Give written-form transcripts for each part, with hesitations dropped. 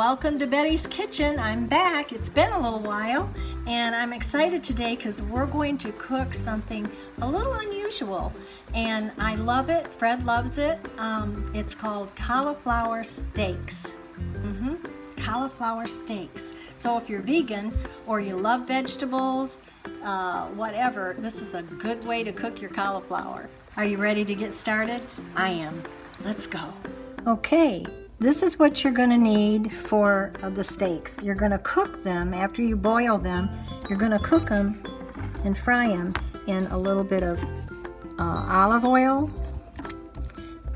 Welcome to Betty's Kitchen. I'm back. It's been a little while and I'm excited today because we're going to cook something a little unusual and I love it. Fred loves it. It's called cauliflower steaks. Cauliflower steaks. So if you're vegan or you love vegetables, whatever, this is a good way to cook your cauliflower. Are you ready to get started? I am. Let's go. Okay. This is what you're going to need for the steaks. You're going to cook them after you boil them. You're going to cook them and fry them in a little bit of olive oil,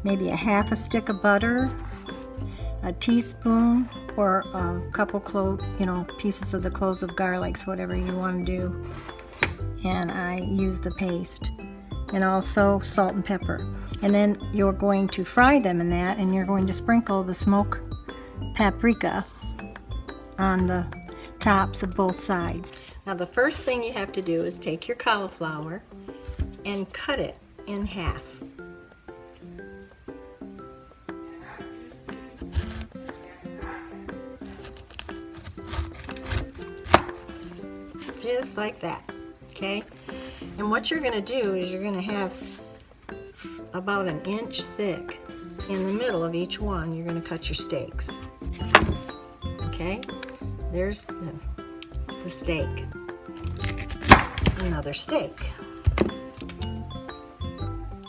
maybe a half a stick of butter, a teaspoon or a couple pieces of the cloves of garlics, whatever you want to do. And I use the paste. And also salt and pepper. And then you're going to fry them in that, and you're going to sprinkle the smoked paprika on the tops of both sides. Now the first thing you have to do is take your cauliflower and cut it in half. Just like that, okay? And what you're going to do is you're going to have about an inch thick in the middle of each one. You're going to cut your steaks. Okay, there's the steak. Another steak.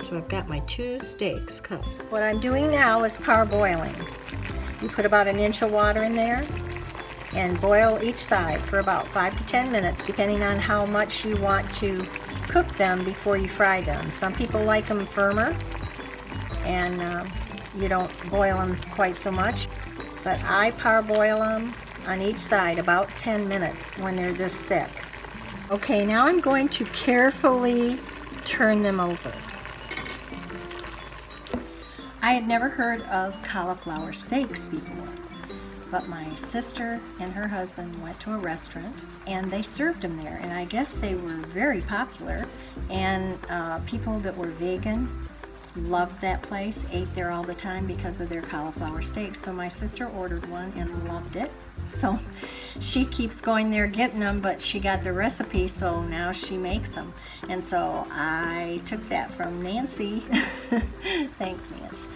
So I've got my 2 steaks cut. What I'm doing now is parboiling. You put about an inch of water in there and boil each side for about 5 to 10 minutes, depending on how much you want to cook them before you fry them. Some people like them firmer and you don't boil them quite so much, but I parboil them on each side about 10 minutes when they're this thick. Okay, now I'm going to carefully turn them over. I had never heard of cauliflower steaks before, but my sister and her husband went to a restaurant and they served them there, and I guess they were very popular, and people that were vegan loved that place, ate there all the time because of their cauliflower steaks. So my sister ordered one and loved it, so she keeps going there getting them, but she got the recipe, so now she makes them. And so I took that from Nancy. Thanks, Nancy.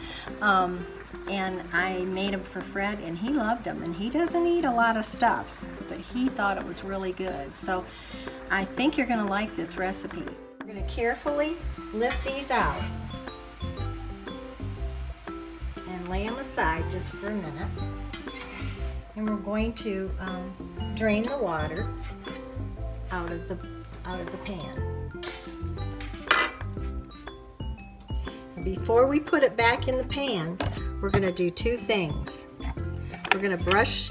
And I made them for Fred, and he loved them, and he doesn't eat a lot of stuff, but he thought it was really good. So I think you're going to like this recipe. We're going to carefully lift these out and lay them aside just for a minute, and we're going to drain the water out of the pan. Before we put it back in the pan, we're going to do 2 things. We're going to brush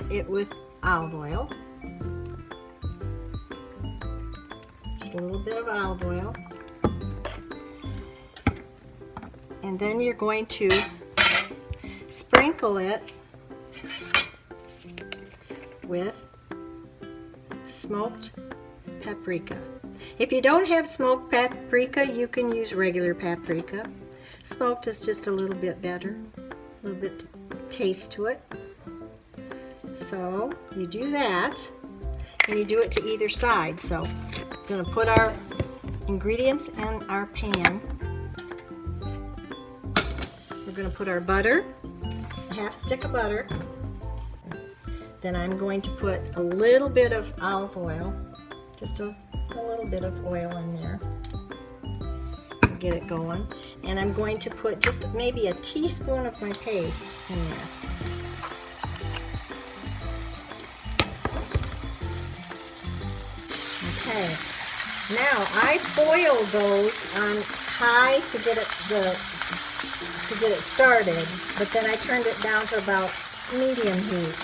it with olive oil. Just a little bit of olive oil. And then you're going to sprinkle it with smoked paprika. If you don't have smoked paprika, you can use regular paprika. Smoked is just a little bit better, a little bit taste to it. So you do that, and you do it to either side. So we're going to put our ingredients in our pan. We're going to put our butter, a half stick of butter. Then I'm going to put a little bit of olive oil, just a little bit of oil in there. Get it going. And I'm going to put just maybe a teaspoon of my paste in there. Okay. Now I boil those on high to get it started, but then I turned it down to about medium heat.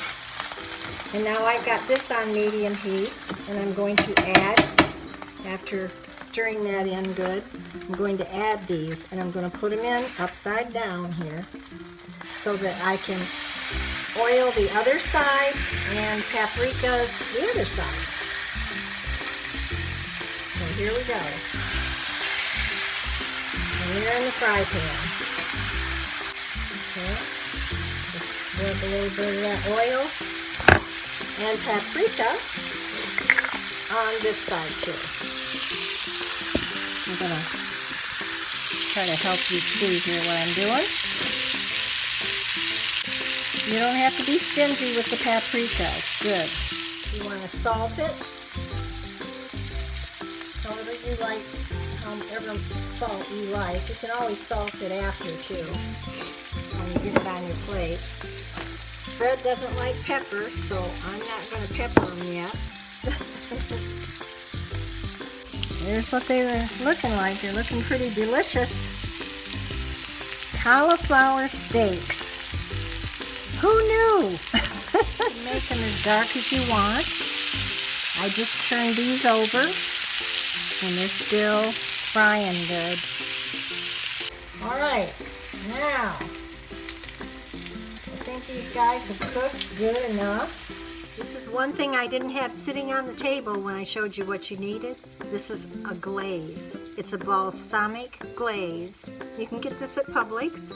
And now I've got this on medium heat, and I'm going to add, after stirring that in good, I'm going to add these, and I'm going to put them in upside down here so that I can oil the other side and paprika the other side. So here we go. And they're in the fry pan. Okay. Just with a little bit of that oil and paprika on this side too. I'm gonna try to help you see here what I'm doing. You don't have to be stingy with the paprika. It's good. You want to salt it. However you like, however salt you like. You can always salt it after too, when you get it on your plate. Fred doesn't like pepper, so I'm not going to pepper them yet. Here's what they were looking like. They're looking pretty delicious. Cauliflower steaks. Who knew? Make them as dark as you want. I just turned these over and they're still frying good. Alright, now I think these guys have cooked good enough. This is one thing I didn't have sitting on the table when I showed you what you needed. This is a glaze. It's a balsamic glaze. You can get this at Publix.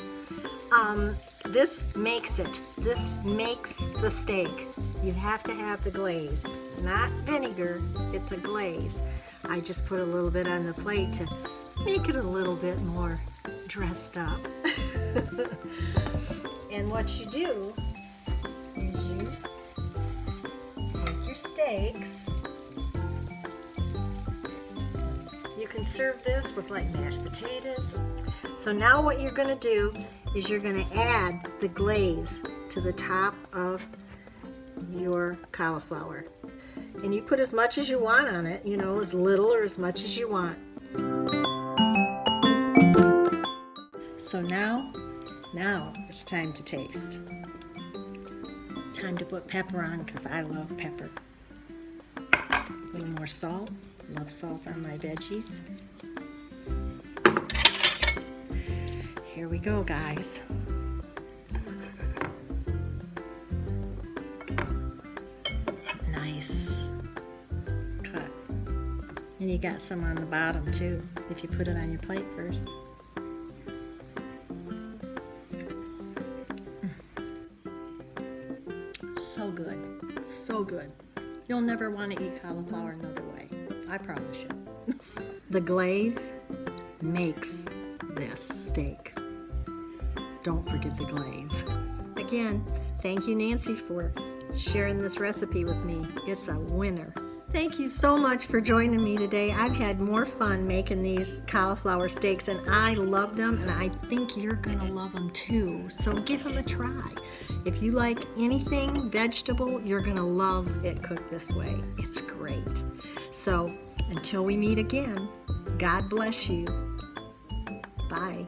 This makes it. This makes the steak. You have to have the glaze. Not vinegar, it's a glaze. I just put a little bit on the plate to make it a little bit more dressed up. And what you do is you take your steaks. You can serve this with like mashed potatoes. So now what you're going to do is you're going to add the glaze to the top of your cauliflower. And you put as much as you want on it, you know, as little or as much as you want. So now it's time to taste. Time to put pepper on because I love pepper. A little more salt. Love salt on my veggies. Here we go, guys. Nice cut. And you got some on the bottom too, if you put it on your plate first. So good, so good. You'll never want to eat cauliflower another way. I promise you. The glaze makes this steak. Don't forget the glaze. Again, thank you, Nancy, for sharing this recipe with me. It's a winner. Thank you so much for joining me today. I've had more fun making these cauliflower steaks, and I love them, and I think you're gonna love them too. So give them a try. If you like anything vegetable, you're gonna love it cooked this way. It's great. So until we meet again, God bless you. Bye.